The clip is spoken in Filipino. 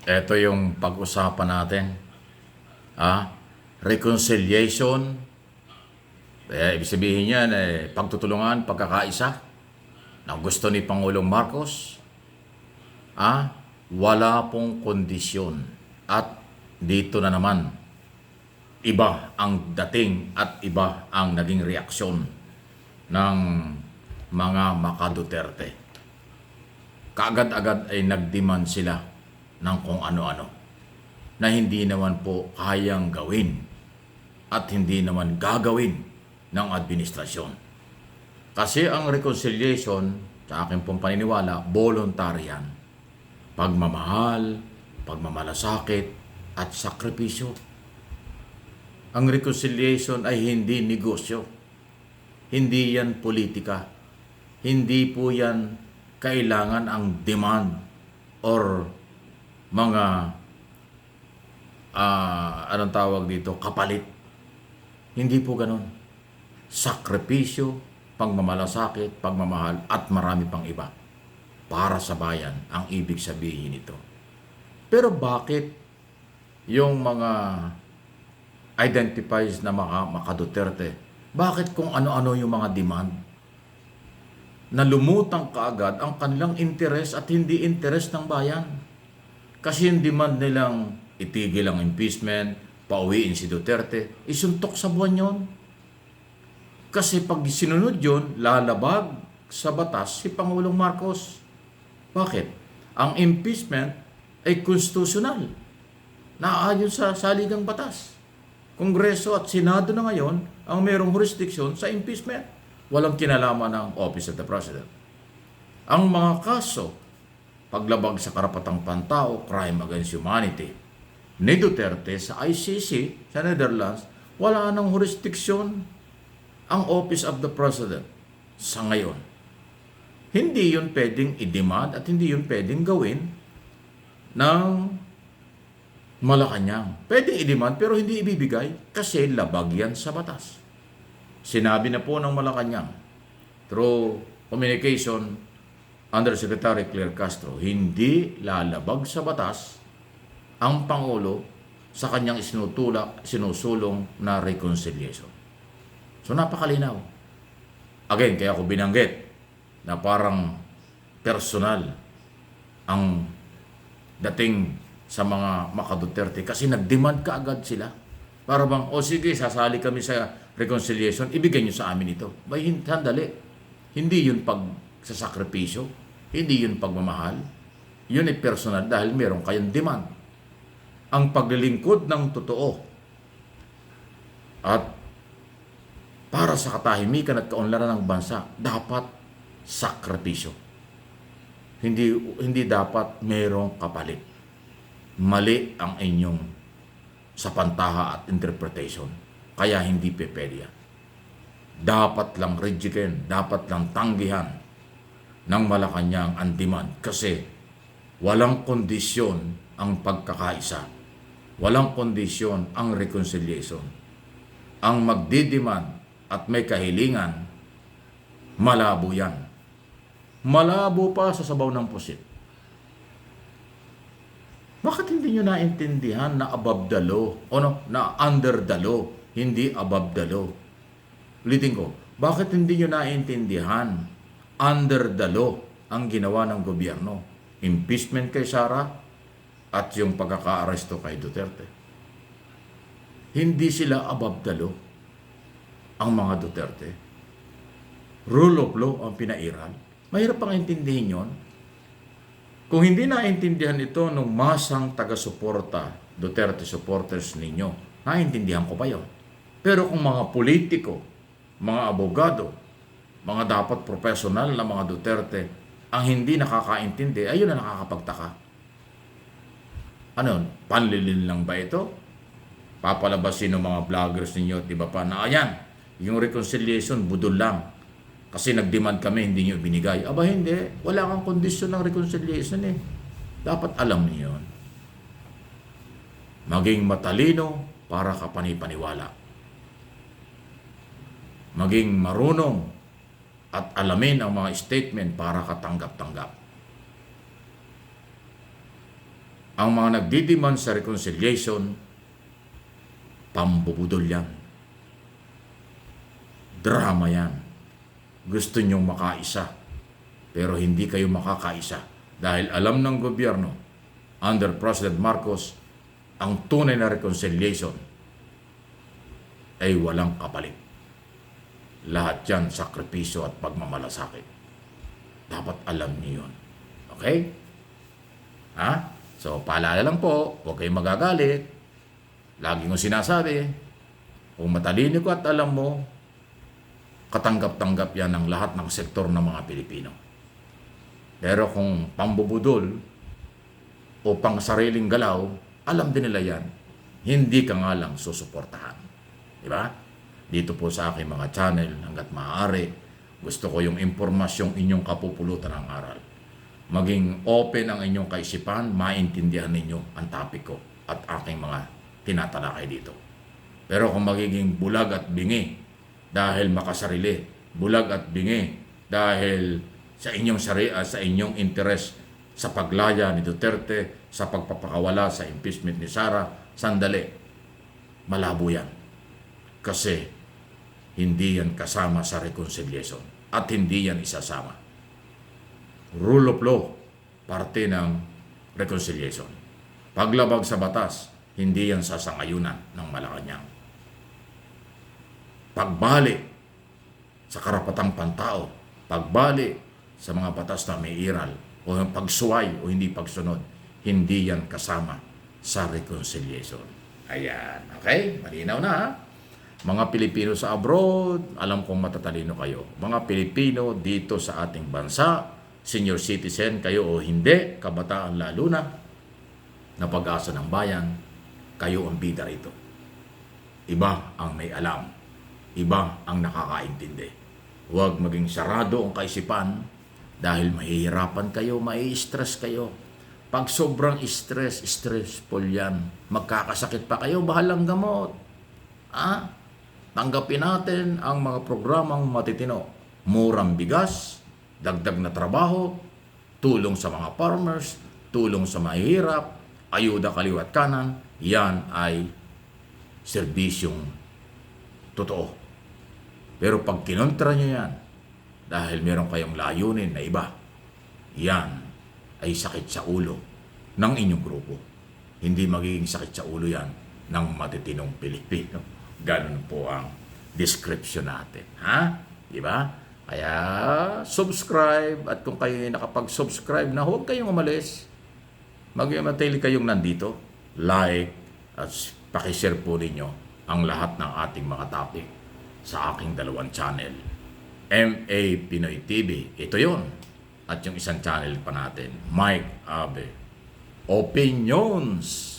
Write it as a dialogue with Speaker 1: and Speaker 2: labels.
Speaker 1: Ito yung pag-usapan natin. Reconciliation. Ibig sabihin yan, pagtutulungan, pagkakaisa na gusto ni Pangulong Marcos. Wala pong kondisyon. At dito na naman, iba ang dating at iba ang naging reaksyon ng mga Maka-Duterte. Kaagad-agad ay nagdemand sila ng kung ano-ano na hindi naman po kayang gawin at hindi naman gagawin ng administrasyon. Kasi ang reconciliation, sa akin pong paniniwala, voluntary yan. Pagmamahal, pagmamalasakit, at sakripisyo. Ang reconciliation ay hindi negosyo. Hindi yan politika. Hindi po yan kailangan ang demand or mga anong tawag dito, kapalit. Hindi po ganun. Sakripisyo, pagmamalasakit, pagmamahal, at marami pang iba. Para sa bayan ang ibig sabihin nito. Pero bakit yung mga identifies na Maka-Duterte, bakit kung ano-ano yung mga demand? Na lumutang kaagad ang kanilang interes at hindi interes ng bayan. Kasi yung demand nilang itigil ang impeachment, pauwiin si Duterte, isuntok sa buwan yun. Kasi pag sinunod yun, lalabag sa batas si Pangulong Marcos. Bakit? Ang impeachment ay konstitusyonal. Naayon sa saligang batas. Kongreso at Senado na ngayon ang mayroong jurisdiction sa impeachment. Walang kinalaman ng Office of the President. Ang mga kaso, paglabag sa karapatang pantao, crime against humanity, ni Duterte sa ICC, sa Netherlands, wala nang jurisdiction ang Office of the President sa ngayon. Hindi yun pwedeng i-demand at hindi yun pwedeng gawin ng Malacanang. Pwedeng i-demand pero hindi ibibigay kasi labag yan sa batas. Sinabi na po ng Malacanang through communication Undersecretary Claire Castro, hindi lalabag sa batas ang Pangulo sa kanyang sinusulong na reconciliation. So napakalinaw. Again, kaya ako binanggit na parang personal ang dating sa mga Maka-Duterte kasi nag-demand kaagad sila. Para bang, sige, sasali kami sa reconciliation, ibigay nyo sa amin ito. Sandali. Hindi yun pagsasakripisyo, hindi yun pagmamahal. Yun ay personal dahil meron kayong demand. Ang paglilingkod ng totoo at para sa katahimikan at kaunlaran ng bansa, dapat sakripisyo. Hindi dapat merong kapalit. Mali ang inyong sapantaha at interpretation. Kaya hindi pwede yan. Dapat lang rigidin, dapat lang tanggihan ng Malacanang ang demand kasi walang kondisyon ang pagkakaisa. Walang kondisyon ang reconciliation. Ang magdidemand at may kahilingan, malabo yan. Malabo pa sa sabaw ng pusit. Bakit hindi nyo naintindihan na above the law? O no, na under the law, hindi above the law? Ulitin ko, bakit hindi nyo naintindihan under the law ang ginawa ng gobyerno? Impeachment kay Sara at yung pagkaka-aresto kay Duterte. Hindi sila above the law ang mga Duterte. Rule of law ang pinairal. Mahirap pang intindihin yon. Kung hindi naintindihan ito ng masang taga-suporta, Duterte supporters ninyo, naintindihan ko pa yon. Pero kung mga politiko, mga abogado, mga dapat professional na mga Duterte, ang hindi nakakaintindi, ayun na nakakapagtaka. Ano, panlilin lang ba ito? Papalabasin ng mga vloggers ninyo at iba pa na, ayan, yung reconciliation, budol lang. Kasi nag-demand kami, hindi nyo binigay. Aba hindi, wala kang kondisyon ng reconciliation eh. Dapat alam niyo yun. Maging matalino para kapanipaniwala. Maging marunong at alamin ang mga statement para katanggap-tanggap. Ang mga nagdidemand sa reconciliation, pambubudol yan. Drama yan. Gusto nyong makaisa, pero hindi kayo makakaisa dahil alam ng gobyerno under President Marcos ang tunay na reconciliation ay walang kapalit. Lahat yan sakripisyo at pagmamalasakit. Dapat alam niyo yun. Okay? Ha? So, paalala lang po, huwag kayong magagalit. Lagi kong sinasabi, kung matalino ko at alam mo, katanggap-tanggap yan ng lahat ng sektor ng mga Pilipino. Pero kung pambubudol o pang sariling galaw, alam din nila yan. Hindi ka nga lang susuportahan. Diba? Dito po sa aking mga channel, hanggat maaari, gusto ko yung impormasyong inyong kapupulutan ng aral. Maging open ang inyong kaisipan, maintindihan ninyo ang topic ko at aking mga tinatalakay dito. Pero kung magiging bulag at bingi dahil makasarili, bulag at bingi dahil sa inyong interes sa paglaya ni Duterte, sa pagpapakawala sa impeachment ni Sara, sandali, malabo yan. Kasi hindi yan kasama sa reconciliation at hindi yan isasama. Rule of law, parte ng reconciliation. Paglabag sa batas, hindi yan sasangayunan ng Malacanang. Pagbali sa karapatang pantao, pagbali sa mga batas na may iral, o pagsuway o hindi pagsunod, hindi yan kasama sa reconciliation. Ayan, okay? Malinaw na ha? Mga Pilipino sa abroad, alam kong matatalino kayo. Mga Pilipino dito sa ating bansa, senior citizen kayo o hindi, kabataan lalo na pag-asa ng bayan, kayo ang bida rito. Iba ang may alam. Iba ang nakakaintindi. Huwag maging sarado ang kaisipan dahil mahihirapan kayo, mai-stress kayo. Pag sobrang stressful yan. Magkakasakit pa kayo, bahalang gamot. Tanggapin natin ang mga programang matitino. Murang bigas, dagdag na trabaho, tulong sa mga farmers, tulong sa mahihirap, ayuda kaliwat kanan, yan ay serbisyong totoo. Pero pag kinontra nyo yan, dahil meron kayong layunin na iba, yan ay sakit sa ulo ng inyong grupo. Hindi magiging sakit sa ulo yan ng matitinong Pilipino. Ganun po ang description natin. Ha? Diba? Kaya subscribe at kung kayo nakapag-subscribe na huwag kayong umalis. Mag-matili kayong nandito. Like at pakishare po ninyo ang lahat ng ating mga topic sa aking dalawang channel. MA Pinoy TV. Ito yon. At yung isang channel pa natin, Mike Abe. Opinions.